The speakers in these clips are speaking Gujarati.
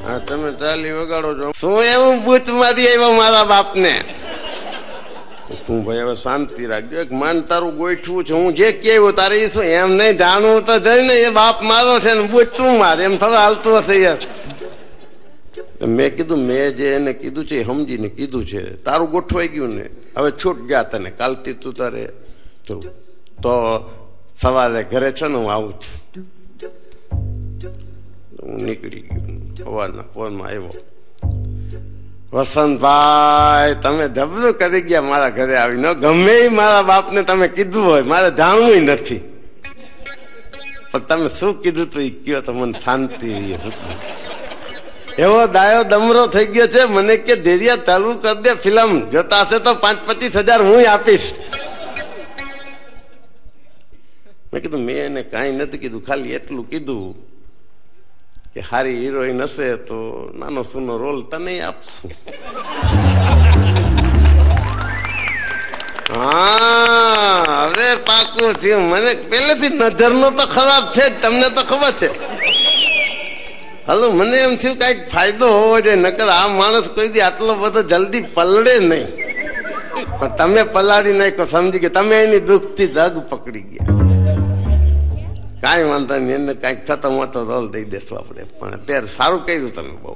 હા, તમે તાલી વગાડો છો. શું એવું બૂચ માંથી આવ્યો મારા બાપ ને? તું ભાઈ હવે શાંતિ રાખજો. એક માન તારું ગોઠવું છે, હું જે કેવું તારે શું એમ નહીં જાણવું તો જઈ ને એ બાપ મારો છે ને બૂચ તું મારે એમ થોડું હાલતું હશે યાર. મેં કીધું મેં જે એને કીધું છે સમજીને કીધું છે. તારું ગોઠવાઈ ગયું ને, હવે છૂટ ગયા તને. કાલથી તું તારે તો સવારે ઘરે છે ને હું આવું છું. હું નીકળી ગયો. સવારના ફોનમાં આવ્યો, વસંતભાઈ તમે જબરું કરી ગયા મારા ઘરે આવીને. ગમે મારા બાપને તમે કીધું હોય મારે જાણવું નથી, પણ તમે શું કીધું તું એ કયો તો મને શાંતિ. એવો ડાયો ડમરો થઈ ગયો છે. મને કે ધેરિયા ચાલુ કરી દે ફિલ્મ, જોતા હશે તો 5-25 હજાર હું આપીશ. મેં કીધું મેં એને કાંઈ નથી કીધું, ખાલી એટલું કીધું કે હારી હિરોઈન હશે તો નાનો સૂનો રોલ તને આપશું. હા, હવે પાકું થયું. મને પહેલેથી નજરનો તો ખરાબ છે જ, તમને તો ખબર છે. હાલો, મને એમ થયું કઈક ફાયદો હોવો જોઈએ, નકર આ માણસ કોઈ દી આટલો બધો જલ્દી પલળે નહીં. પણ તમે પલાળી નાખો, સમજી કે તમે એની દુઃખથી ધગ પકડી ગયા. કાંઈ વાંધો નહીં, એને કાંઈક થતો મોટો રોલ દઈ દેશું આપણે. પણ અત્યારે સારું કર્યું તમે બહુ.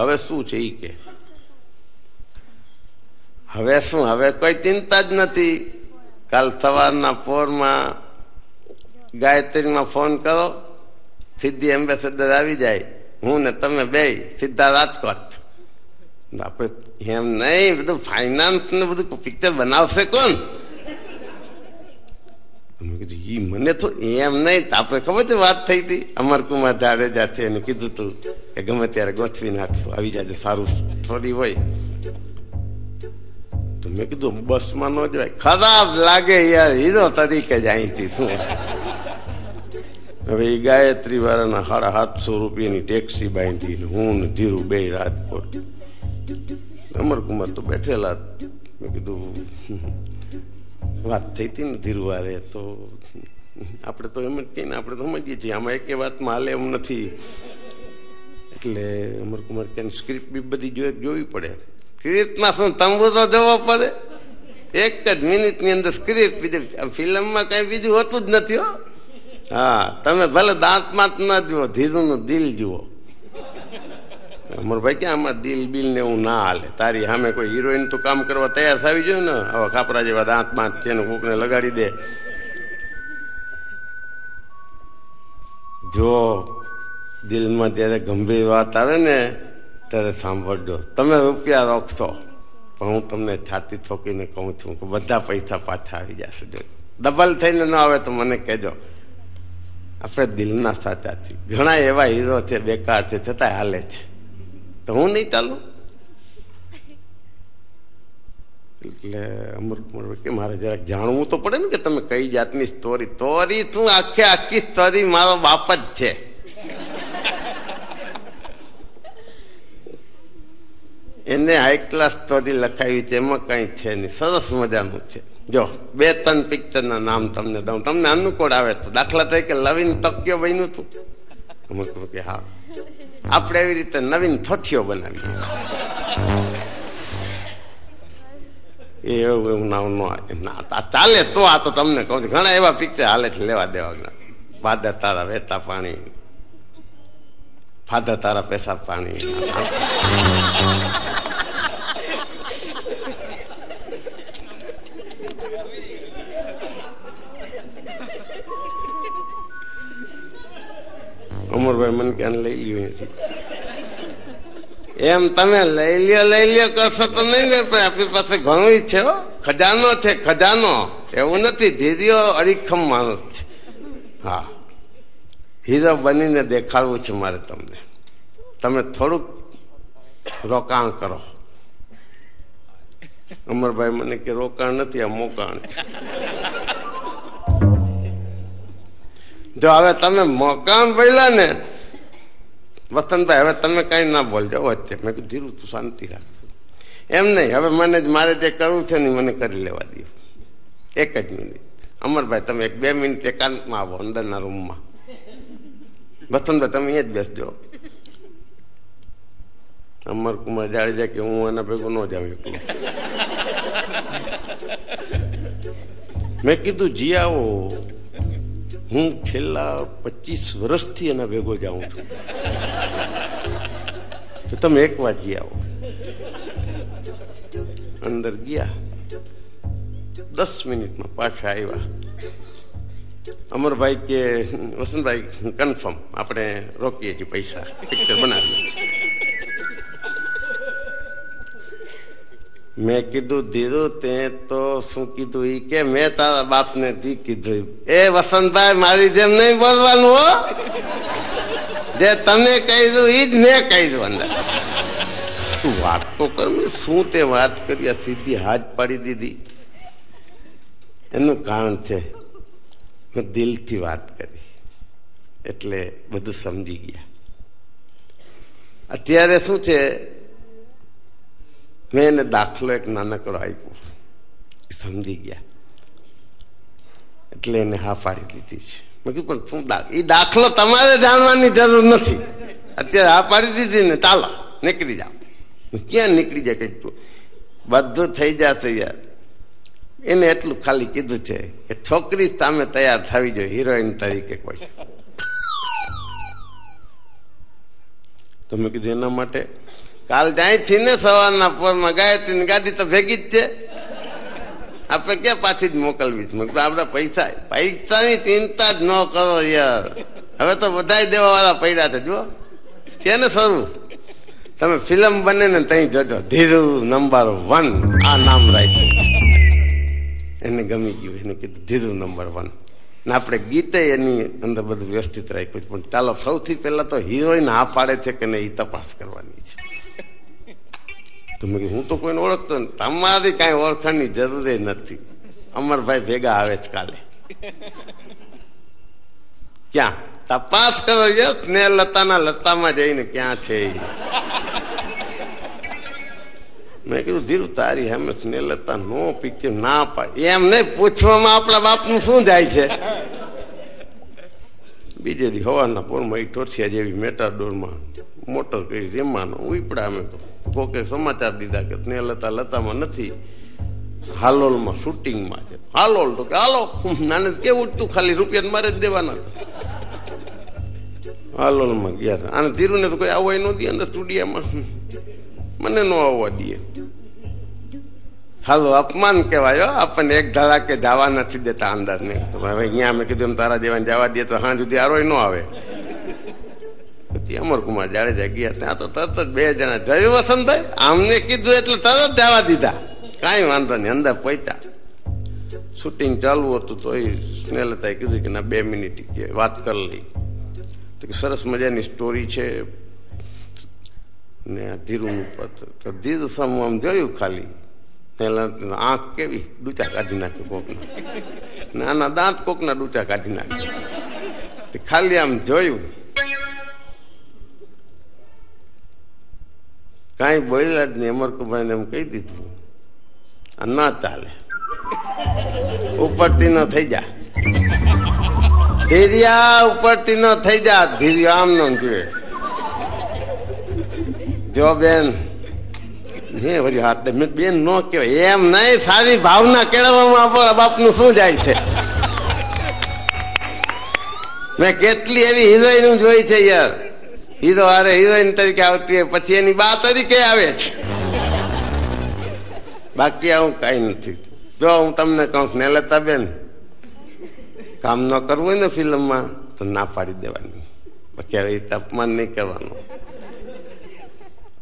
હવે શું છે એ કે હવે શું, હવે કોઈ ચિંતા જ નથી. કાલ સવારના પોરમાં ગાયત્રીમાં ફોન કરો, સીધી એમ્બેસેડર આવી જાય. હું ને તમે બે સીધા રાજકોટ. આપણે એમ નહીં, બધું ફાઈનાન્સ ને બધું પિક્ચર બનાવશે કોણ? મને તો એમ નહીં, આપણે ખબર છે વાત થઈ હતી અમરકુમાર જાડેજા છે એને કીધું તું કે ગમે ત્યારે ગોઠવી નાખશું, આવી જાય સારું થોડી હોય. તો મેં કીધું બસમાં ન જવાય, ખરાબ લાગે યાર, હીરો તરીકે જ અહીંથી શું. હવે એ ગાયત્રી વાળાના 750 રૂપિયાની ટેક્સી બાંધી, હું ને ધીરુ બે રાજકોટ. અમરકુમાર તો બેઠેલા. મેં કીધું વાત થઈ હતી ને ધીરુવારે, તો આપણે તો એમ જ કહીએ ને, આપણે તો સમજીએ છીએ આમાં એક વાતમાં હાલે એમ નથી. એટલે અમરકુમાર કે સ્ક્રિપ્ટ બી બધી જોવી પડે. સ્ક્રિપ્ટમાં શું તંબુ તો જવો પડે. એક જ મિનિટની અંદર સ્ક્રિપ્ટ. ફિલ્મમાં કઈ બીજું હોતું જ નથી. હો હા, તમે ભલે દાંતમાં જ ના જુઓ, ધીરુનું દિલ જુઓ. અમરભાઈ કે આમાં દિલ બિલ ને એવું ના હાલે. તારી સામે કોઈ હિરોઈન તો કામ કરવા તૈયાર થવી જોઈએ ને. હવે ખાપરા જેવા દાંતમાં છે ને કોકને લગાડી દે. જો દિલમાં જયારે ગંભીર વાત આવે ને ત્યારે સાંભળજો. તમે રૂપિયા રોકશો પણ હું તમને છાતી ઠોકીને કહું છું કે બધા પૈસા પાછા આવી જશે. જો ડબલ થઈને ન આવે તો મને કહેજો. આપણે દિલના સાચા છીએ. ઘણા એવા હીરો છે બેકાર છે છતાંય હાલે છે, તો હું નહીં ચાલું. એટલે અમરકુમાર કે મારે જરાક જાણવું તો પડે ને કે તમે કઈ જાતની સ્ટોરી. તું આખી સ્ટોરી મારો બાપ જ છે. એને હાઈ ક્લાસ સ્ટોરી લખાવી છે, એમાં કઈ છે નહીં, સરસ મજાનું છે. જો 2-3 પિક્ચરના નામ તમને દઉં, તમને અનુકૂળ આવે તો. દાખલા તરીકે લવિન તક્યો બન્યું હતું. અમરકુમાર કે હા, આપણે એવી રીતે નવીન થોથીઓ બનાવી. એવું નામ ના ચાલે તો. આ તો તમને કહું છું ઘણા એવા પિક્ચર હાલે છે, લેવા દેવા. ફાધર તારા વહેતા પાણી, ફાધર તારા પેશાબ પાણી. અમરભાઈ મને કે લઈ લ્યો નથી. એમ તમે લઈ લ્યો કરશો તો નહીં. આપણી પાસે ઘણું છે, ખજાનો છે, ખજાનો. એવું નથી, ધીરીઓ અડીખમ માણસ છે. હા, હીરો બનીને દેખાડવું છે મારે તમને. તમે થોડુંક રોકાણ કરો. અમરભાઈ મને કે રોકાણ નથી, આ મોકાણ. જો હવે તમે મોકાણ બોલ્યા ને વસંતભાઈ, હવે તમે કઈ ના બોલજો વચ્ચે. મેં કીધું ધીરું તું શાંતિ રાખ. એમ નહીં, હવે મારે જે કરવું છે ને મને કરી લેવા દો. 1 જ મિનિટ. અમરભાઈ તમે 1-2 મિનિટ એકાંતમાં આવો અંદરના રૂમમાં. વસંતભાઈ તમે અહીંયા જ બેસજો. અમરકુમાર જાડેજા કે હું એના ભેગું ન જાઉં એકલું. મેં કીધું જી આવો, હું છેલ્લા 25 વર્ષથી એના ભેગો જાઉં છું, તો તમે એક વાર જી આવો. અંદર ગયા, 10 મિનિટમાં પાછા આવ્યા. અમરભાઈ કે વસંતભાઈ કન્ફર્મ આપણે રોકીએ છીએ, પૈસા પિક્ચર બનાવીએ. મેં કીધું ધીરુ તે તો શું કીધું? ઈ કે મેં તારા બાપને તી કીધું. એ વસંતભાઈ મારી જેમ નહીં બોલવાનું હો, જે તમે કહ્યું ઈ જ મેં કહ્યું. અંદર તું વાત તો કર. શું તે વાત કરી? સીધી હાથ પાડી દીધી. એનું કારણ છે મેં દિલથી વાત કરી એટલે બધું સમજી ગયા. અત્યારે શું છે, મેં એને દાખલો એક નાનકડો આપ્યો, સમજી ગયા એટલે એને હા પાડી દીધી છે. મેં કીધું પણ શું એ દાખલો તમારે જાણવાની જરૂર નથી, અત્યારે હા પાડી દીધી ને, ચાલો નીકળી જાઓ. ક્યાં નીકળી જાય? કઈ બધું થઈ જશે યાર. એને એટલું ખાલી કીધું છે કે છોકરી સામે તૈયાર થવી જોઈએ હિરોઈન તરીકે કોઈ. તો મેં કીધું એના માટે કાલ જાય ને સવારના પોરમાં ગાયત્રીની ગાડી તો ભેગી જ છે, આપણે ક્યાં પાછી જ મોકલવી છે? આપડે પૈસાની ચિંતા જ ન કરો યાર. હવે તો બધા દેવા વાળા પડ્યા છે. જુઓ છે ને શરૂ, તમે ફિલ્મ બને ને તઈ જોજો, ધીરુ નંબર 1 આ નામ રાખ્યું. એને ગમી ગયું, એને કીધું ધીરુ નંબર 1. ને આપણે ગીતે એની અંદર બધું વ્યવસ્થિત રાખ્યું. પણ ચાલો સૌથી પહેલા તો હિરોઈન હા પાડે છે કે નહીં એ તપાસ કરવાની છે. તો મેં કીધું હું તો કોઈને ઓળખતો નથી, તમારી કઈ ઓળખાણની જરૂર નથી. અમરભાઈ ભેગા આવે છે કાલે. ક્યાં તપાસ કરો? યસ ને લતાના લતામાં જઈને ક્યાં છે? મેં કીધું ધીરુ તારી હેમે સ્નેહલતા નો પિક્ચર ના પાડે. એમ નહીં પૂછવામાં આપણા બાપનું શું જાય છે? બીજે દી હવાના પોરમાં ટોઠિયા જેવી મેટાડોરમાં મોટર કરી રેમાનો ઉપડા. અમે તો કોકે સમાચાર દીધા કે સ્નેહલતા લતામાં નથી, હાલોલમાં શૂટિંગમાં છે. હાલોલ તો કે હાલો, નાને કેવું તું ખાલી રૂપિયા મારે જ દેવાના હતા. હાલોલમાં ગયા હતા. આને ધીરુને તો કોઈ આવવા ન દે અંદર સ્ટુડિયામાં, મને ન આવવા દે. હાલો અપમાન કહેવાય. આપણને એક ધારા કે જવા નથી દેતા અંદર ને. તો હવે અહીંયા અમે કીધું તારા જેવાને જવા દે તો હા સુધી આરોય ન આવે. પછી અમરકુમાર જાડેજા ગયા, ત્યાં તો તરત જ 2 જણા જયું વસંતભાઈ આમને કીધું એટલે તરત જવા દીધા. કાંઈ વાંધો નહીં, અંદર પહોંચ્યા. શૂટિંગ ચાલુ હતું તો એ સ્નેહલતાએ કીધું કે ના 2 મિનિટ વાત કરી લઈ. તો કે સરસ મજાની સ્ટોરી છે ને ધીરુનું તો ધીરુ સામું આમ જોયું ખાલી. આંખ કેવી ડૂચા કાઢી નાખ્યું કોકના, નાના દાંત કોકના ડૂચા કાઢી નાખ્યું. ખાલી આમ જોયું, કાંઈ બોલ્યા જ નહીં. અમરકુભાઈને એમ કહી દીધું આ ના ચાલે, ઉપરથી ન થઈ જા ધીરિયા, ઉપરથી ન થઈ જા ધીરિયો. આમ ન જોઈએ જો બેન હે વળી હાથ બેન ન કહેવાય એમ નહીં. સારી ભાવના કેળવવામાં આપણા બાપનું શું જાય છે? મેં કેટલી એવી હિરોઈન જોઈ છે યાર. હીરો હારે હિરોઈન તરીકે આવતી હોય, પછી એની બા તરીકે આવે છે. બાકી આવું કઈ નથી. જો હું તમને કહું સ્નેહલતા બેન, કામ ન કરવું હોય ને ફિલ્મમાં તો ના પાડી દેવાની, બાકી હવે અપમાન નહીં કરવાનું.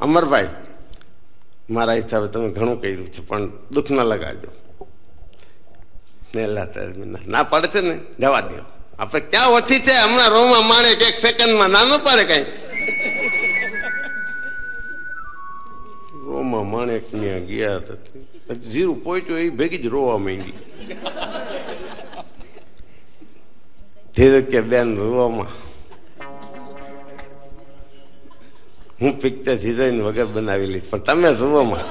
અમરભાઈ મારા હિસાબે તમે ઘણું કર્યું છે પણ દુઃખ ના લગાડજો. ના પાડે છે ને જવા દો. આપડે ક્યાં ઓછી છે? હમણાં રોમાં માણે એક સેકન્ડમાં ના ન પાડે કઈ. રોમાં માણેક ત્યાં ગયા હતા, જીરું પહોંચ્યો એ ભેગી જ રોવા માંડી. ધીરે કે બેન રોવામાં હું પિક્ચર હિરોઈન વગર બનાવી લઈશ પણ તમે રોવામાં.